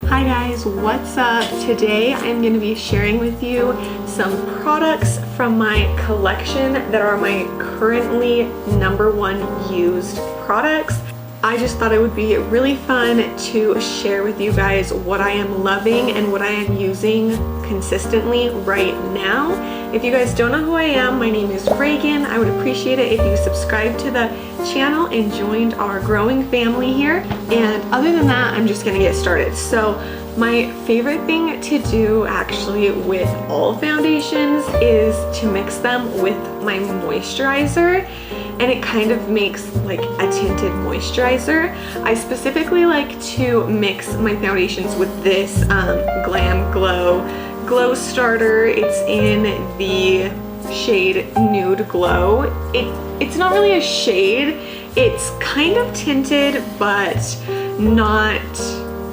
Hi guys, what's up? Today I'm going to be sharing with you some products from my collection that are my currently #1 used products. I just thought it would be really fun to share with you guys what I am loving and what I am using consistently right now. If you guys don't know who I am, my name is Reagan. I would appreciate it if you subscribed to the channel and joined our growing family here. And other than that, I'm just gonna get started. So my favorite thing to do actually with all foundations is to mix them with my moisturizer, and it kind of makes like a tinted moisturizer. I specifically like to mix my foundations with this Glam Glow Starter. It's in the shade Nude Glow. It's not really a shade, it's kind of tinted but not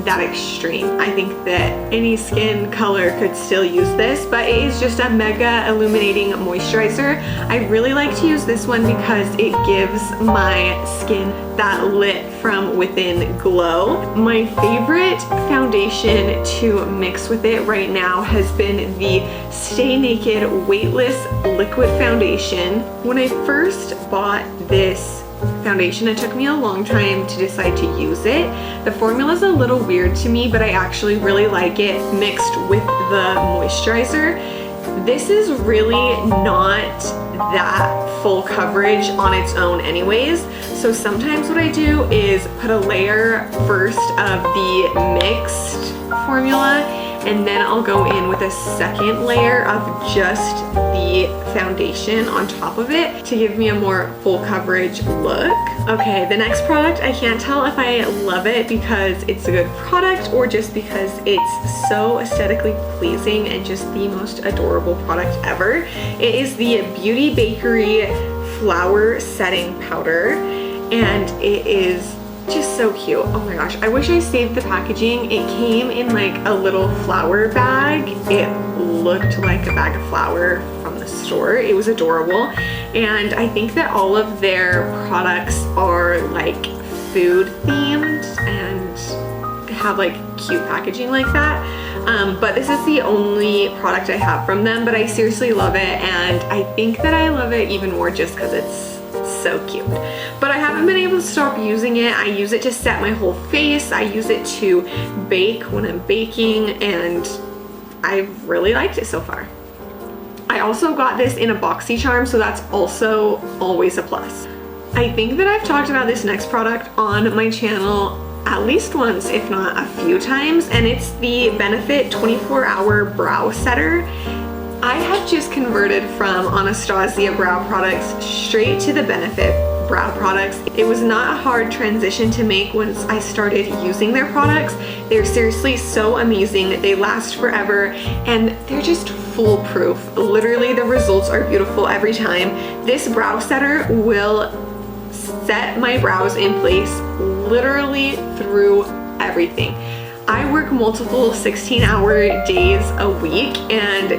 that extreme. I think that any skin color could still use this, but it is just a mega illuminating moisturizer. I really like to use this one because it gives my skin that lit from within glow. My favorite foundation to mix with it right now has been the Stay Naked Weightless Liquid Foundation. When I first bought this foundation, it took me a long time to decide to use it. The formula is a little weird to me, but I actually really like it mixed with the moisturizer. This is really not that full coverage on its own anyways, so sometimes what I do is put a layer first of the mixed formula, and then I'll go in with a second layer of just the foundation on top of it to give me a more full coverage look. Okay, the next product, I can't tell if I love it because it's a good product or just because it's so aesthetically pleasing and just the most adorable product ever. It is the Beauty Bakery Flower Setting Powder, and it is just so cute. Oh my gosh, I wish I saved the packaging. It came in like a little flower bag. It looked like a bag of flour from the store. It was adorable, and I think that all of their products are like food themed and have like cute packaging like that. But this is the only product I have from them, but I seriously love it, and I think that I love it even more just because it's so cute. But I haven't been able to stop using it. I use it to set my whole face. I use it to bake when I'm baking, and I've really liked it so far. I also got this in a Boxy Charm, so that's also always a plus. I think that I've talked about this next product on my channel at least once, if not a few times, and it's the Benefit 24-Hour Brow Setter. I have just converted from Anastasia brow products straight to the Benefit brow products. It was not a hard transition to make once I started using their products. They're seriously so amazing. They last forever, and they're just foolproof. Literally, the results are beautiful every time. This brow setter will set my brows in place literally through everything. I work multiple 16-hour days a week, and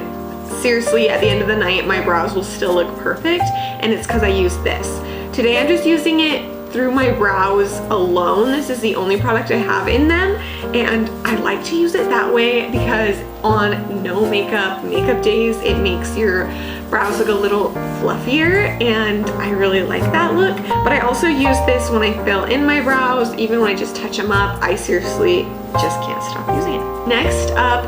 seriously, at the end of the night, my brows will still look perfect, and it's because I use this. Today, I'm just using it through my brows alone. This is the only product I have in them, and I like to use it that way because on no makeup days, it makes your brows look a little fluffier, and I really like that look. But I also use this when I fill in my brows, even when I just touch them up. I seriously just can't stop using it. Next up,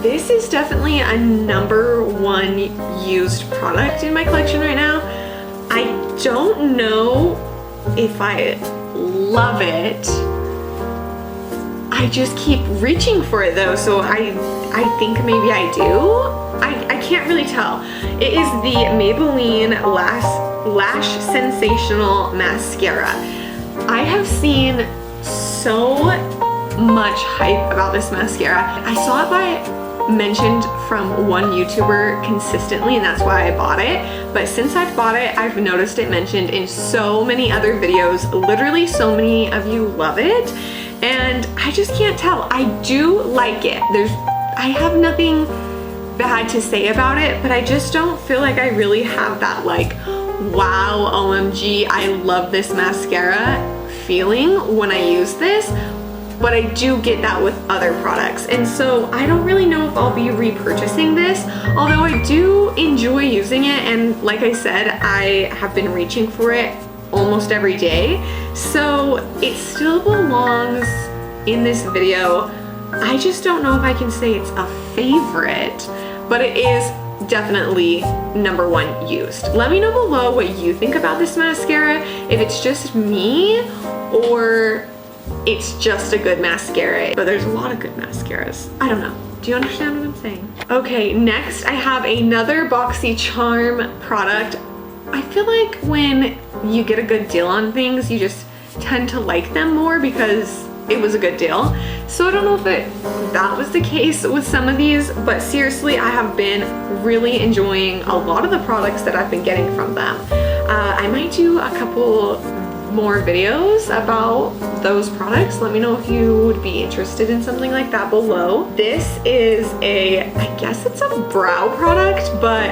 this is definitely a #1 used product in my collection right now. I don't know if I love it. I just keep reaching for it though, so I think maybe I do. I can't really tell. It is the Maybelline Lash Sensational Mascara. I have seen so much hype about this mascara. I saw it mentioned from one YouTuber consistently, and that's why I bought it. But since I've bought it, I've noticed it mentioned in so many other videos. Literally so many of you love it, and I just can't tell. I do like it. I have nothing bad to say about it, but I just don't feel like I really have that like, wow, OMG, I love this mascara feeling when I use this. but I do get that with other products. And so I don't really know if I'll be repurchasing this, although I do enjoy using it. And like I said, I have been reaching for it almost every day. So it still belongs in this video. I just don't know if I can say it's a favorite, but it is definitely #1 used. Let me know below what you think about this mascara, if it's just me or it's just a good mascara. But there's a lot of good mascaras. I don't know. Do you understand what I'm saying? Okay, next I have another Boxy Charm product. I feel like when you get a good deal on things, you just tend to like them more because it was a good deal. So I don't know if that was the case with some of these, but seriously, I have been really enjoying a lot of the products that I've been getting from them. I might do a couple more videos about those products. Let me know if you would be interested in something like that below. This is I guess it's a brow product, but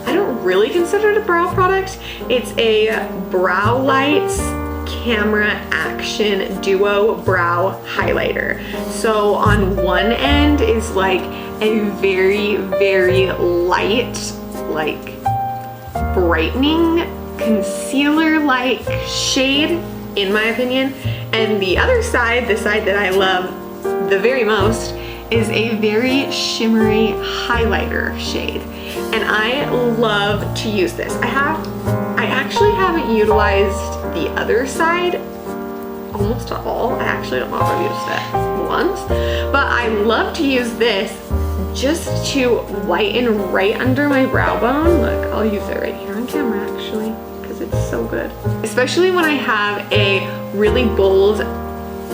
I don't really consider it a brow product. It's a Brow Lights Camera Action Duo Brow Highlighter. So on one end is like a very, very light, like brightening concealer-like shade, in my opinion. And the other side, the side that I love the very most, is a very shimmery highlighter shade. And I love to use this. I actually haven't utilized the other side almost at all. I actually don't know if I've used it once, but I love to use this just to lighten right under my brow bone. Look, I'll use it right here on camera actually, because it's so good. Especially when I have a really bold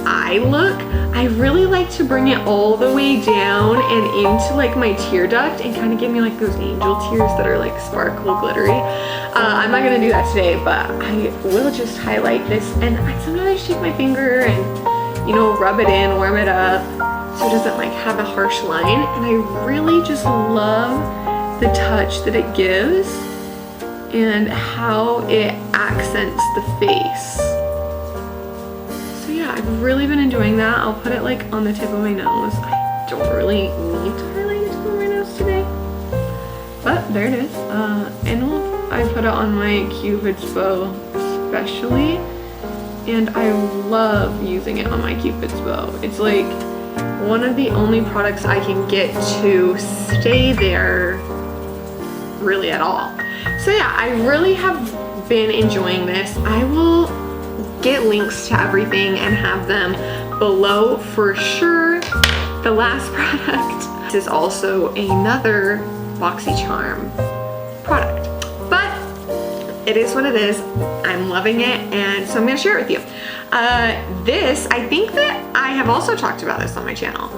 eye look, I really like to bring it all the way down and into like my tear duct and kind of give me like those angel tears that are like sparkle glittery. I'm not gonna do that today, but I will just highlight this, and sometimes I shake my finger and, you know, rub it in, warm it up so it doesn't like have a harsh line. And I really just love the touch that it gives and how it accents the face. I've really been enjoying that. I'll put it like on the tip of my nose. I don't really need to highlight the tip of my nose today, but there it is. And I put it on my Cupid's bow especially, and I love using it on my Cupid's bow. It's like one of the only products I can get to stay there really at all. So yeah, I really have been enjoying this. I will get links to everything and have them below for sure. The last product, this is also another Boxy Charm product, but it is what it is. I'm loving it, and so I'm gonna share it with you. This, I think that I have also talked about this on my channel.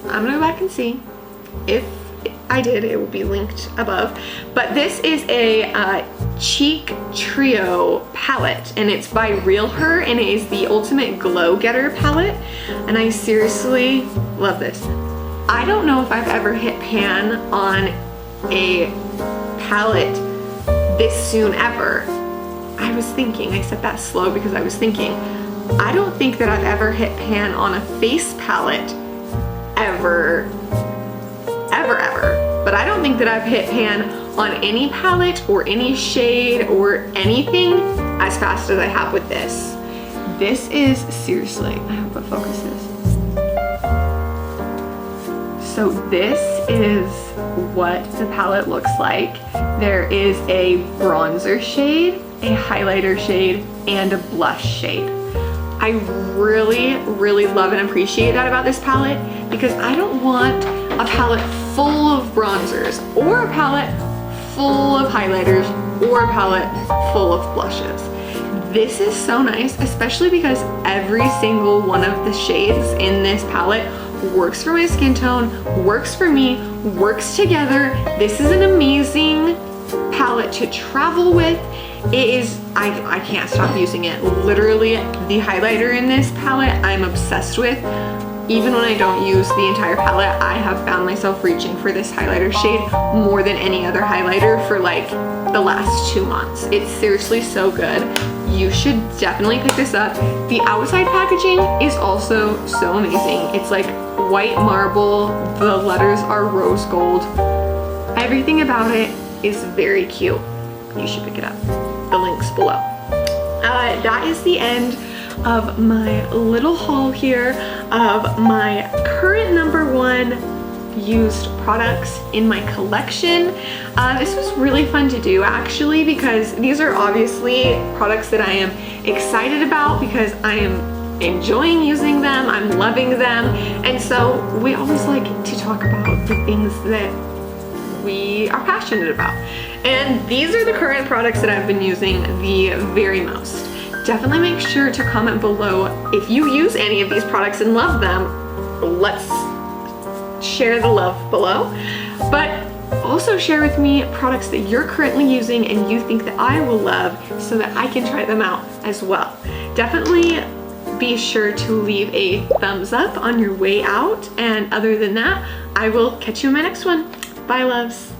I'm gonna go back and see. If I did, it will be linked above. But this is a Cheek Trio palette, and it's by Real Her, and it is the Ultimate Glow Getter palette, and I seriously love this. I don't know if I've ever hit pan on a palette this soon ever. I said that slow because I was thinking, I don't think that I've ever hit pan on a face palette ever. But I don't think that I've hit pan on any palette or any shade or anything as fast as I have with this. This is seriously, I hope it focuses. So this is what the palette looks like. There is a bronzer shade, a highlighter shade, and a blush shade. I really, really love and appreciate that about this palette, because I don't want a palette full of bronzers or a palette full of highlighters or a palette full of blushes. This is so nice, especially because every single one of the shades in this palette works for my skin tone, works for me, works together. This is an amazing palette to travel with. It is, I can't stop using it. Literally, the highlighter in this palette I'm obsessed with. Even when I don't use the entire palette, I have found myself reaching for this highlighter shade more than any other highlighter for like the last 2 months. It's seriously so good. you should definitely pick this up. The outside packaging is also so amazing. It's like white marble, the letters are rose gold. Everything about it is very cute. You should pick it up. The link's below. That is the end of my little haul here of my current #1 used products in my collection. This was really fun to do actually, because these are obviously products that I am excited about because I am enjoying using them, I'm loving them, and so we always like to talk about the things that we are passionate about. And these are the current products that I've been using the very most. Definitely make sure to comment below if you use any of these products and love them. Let's share the love below. But also share with me products that you're currently using and you think that I will love so that I can try them out as well. Definitely be sure to leave a thumbs up on your way out. And other than that, I will catch you in my next one. Bye, loves.